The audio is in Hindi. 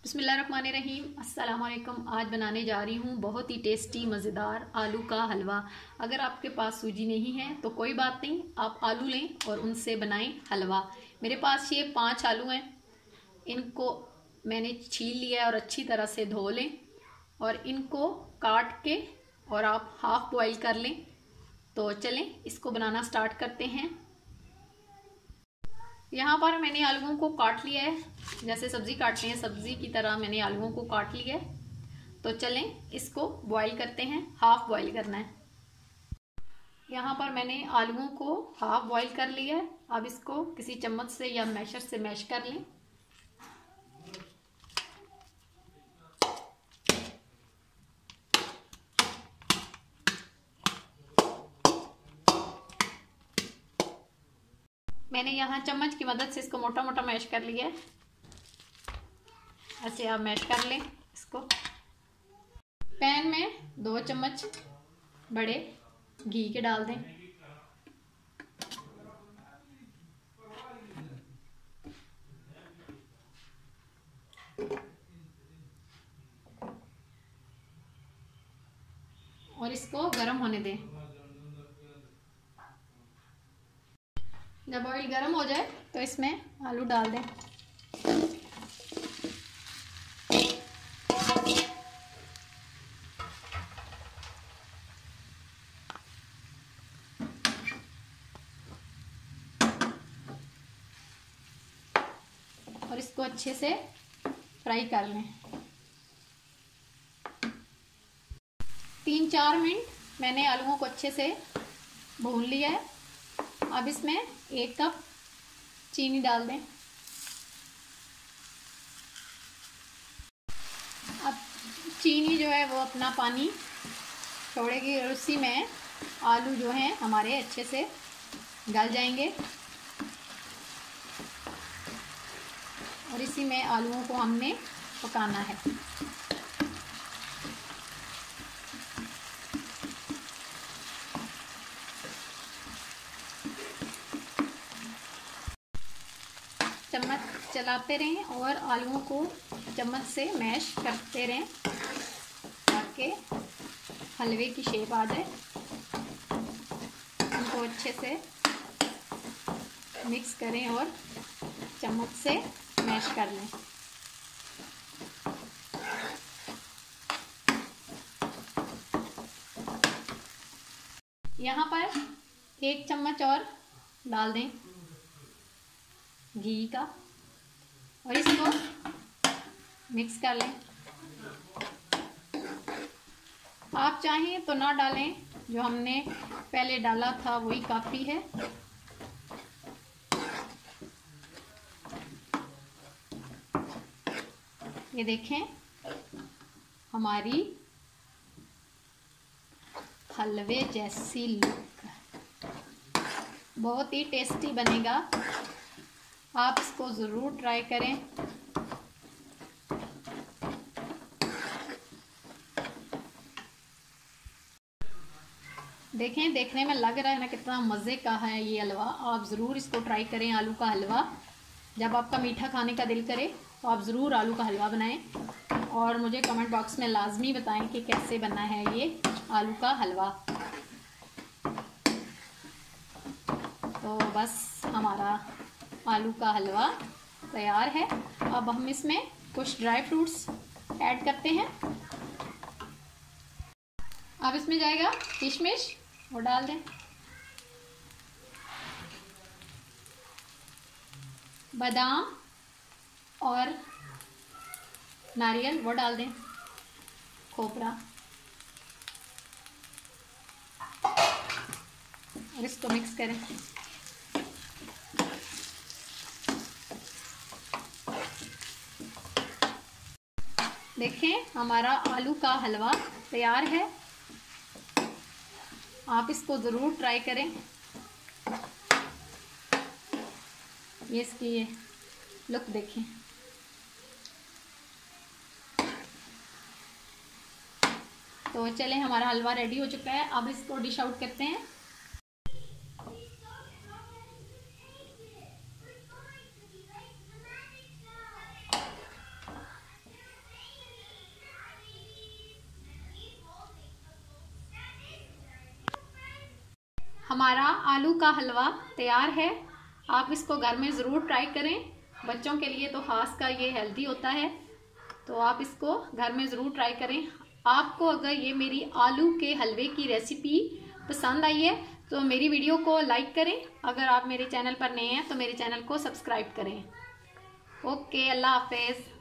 बिस्मिल्लाहिर्रहमानिर्रहीम। अस्सलाम वालेकुम। आज बनाने जा रही हूँ बहुत ही टेस्टी मज़ेदार आलू का हलवा। अगर आपके पास सूजी नहीं है तो कोई बात नहीं, आप आलू लें और उनसे बनाएं हलवा। मेरे पास ये 5 आलू हैं। इनको मैंने छील लिया है और अच्छी तरह से धो लें और इनको काट के और आप हाफ बॉईल कर लें। तो चलें इसको बनाना स्टार्ट करते हैं। यहाँ पर मैंने आलूओं को काट लिया है, जैसे सब्जी काटते हैं सब्जी की तरह मैंने आलूओं को काट लिया है। तो चलें इसको बॉईल करते हैं, हाफ बॉईल करना है। यहाँ पर मैंने आलूओं को हाफ बॉईल कर लिया है। अब इसको किसी चम्मच से या मैशर से मैश कर लें। मैंने यहाँ चम्मच की मदद से इसको मोटा मोटा मैश कर लिया है। ऐसे आप मैश कर लें इसको। पैन में 2 चम्मच बड़े घी के डाल दें। और इसको गर्म होने दें। जब ऑयल गर्म हो जाए तो इसमें आलू डाल दें। और इसको अच्छे से फ्राई कर लें। 3-4 मिनट मैंने आलूओं को अच्छे से भून लिया है। अब इसमें 1 कप चीनी डाल दें। अब चीनी जो है वो अपना पानी छोड़ेगी और उसी में आलू जो हैं हमारे अच्छे से गल जाएंगे। और इसी में आलूओं को हमने पकाना है। चम्मच चलाते रहें और आलूओं को चम्मच से मैश करते रहें ताकि हलवे की शेप आ जाए। उनको अच्छे से मिक्स करें और चम्मच से मैश कर लें। यहाँ पर 1 चम्मच और डाल दें घी का और इसको मिक्स कर लें। आप चाहें तो ना डालें, जो हमने पहले डाला था वही काफ़ी है। ये देखें हमारी हलवे जैसी लुक, बहुत ही टेस्टी बनेगा। आप इसको ज़रूर ट्राई करें। देखें, देखने में लग रहा है ना कितना मज़े का है ये हलवा। आप ज़रूर इसको ट्राई करें आलू का हलवा। जब आपका मीठा खाने का दिल करे तो आप ज़रूर आलू का हलवा बनाएं और मुझे कमेंट बॉक्स में लाजमी बताएं कि कैसे बना है ये आलू का हलवा। तो बस हमारा आलू का हलवा तैयार है। अब हम इसमें कुछ ड्राई फ्रूट्स ऐड करते हैं। अब इसमें जाएगा किशमिश, वो डाल दें। बादाम और नारियल वो डाल दें। खोपरा, और इसको मिक्स करें। देखें हमारा आलू का हलवा तैयार है। आप इसको ज़रूर ट्राई करें। ये इसकी ये लुक देखें। तो चलें हमारा हलवा रेडी हो चुका है। अब इसको डिश आउट करते हैं। हमारा आलू का हलवा तैयार है। आप इसको घर में ज़रूर ट्राई करें। बच्चों के लिए तो खास का ये हेल्दी होता है, तो आप इसको घर में ज़रूर ट्राई करें। आपको अगर ये मेरी आलू के हलवे की रेसिपी पसंद आई है तो मेरी वीडियो को लाइक करें। अगर आप मेरे चैनल पर नए हैं तो मेरे चैनल को सब्सक्राइब करें। ओके, अल्लाह हाफिज़।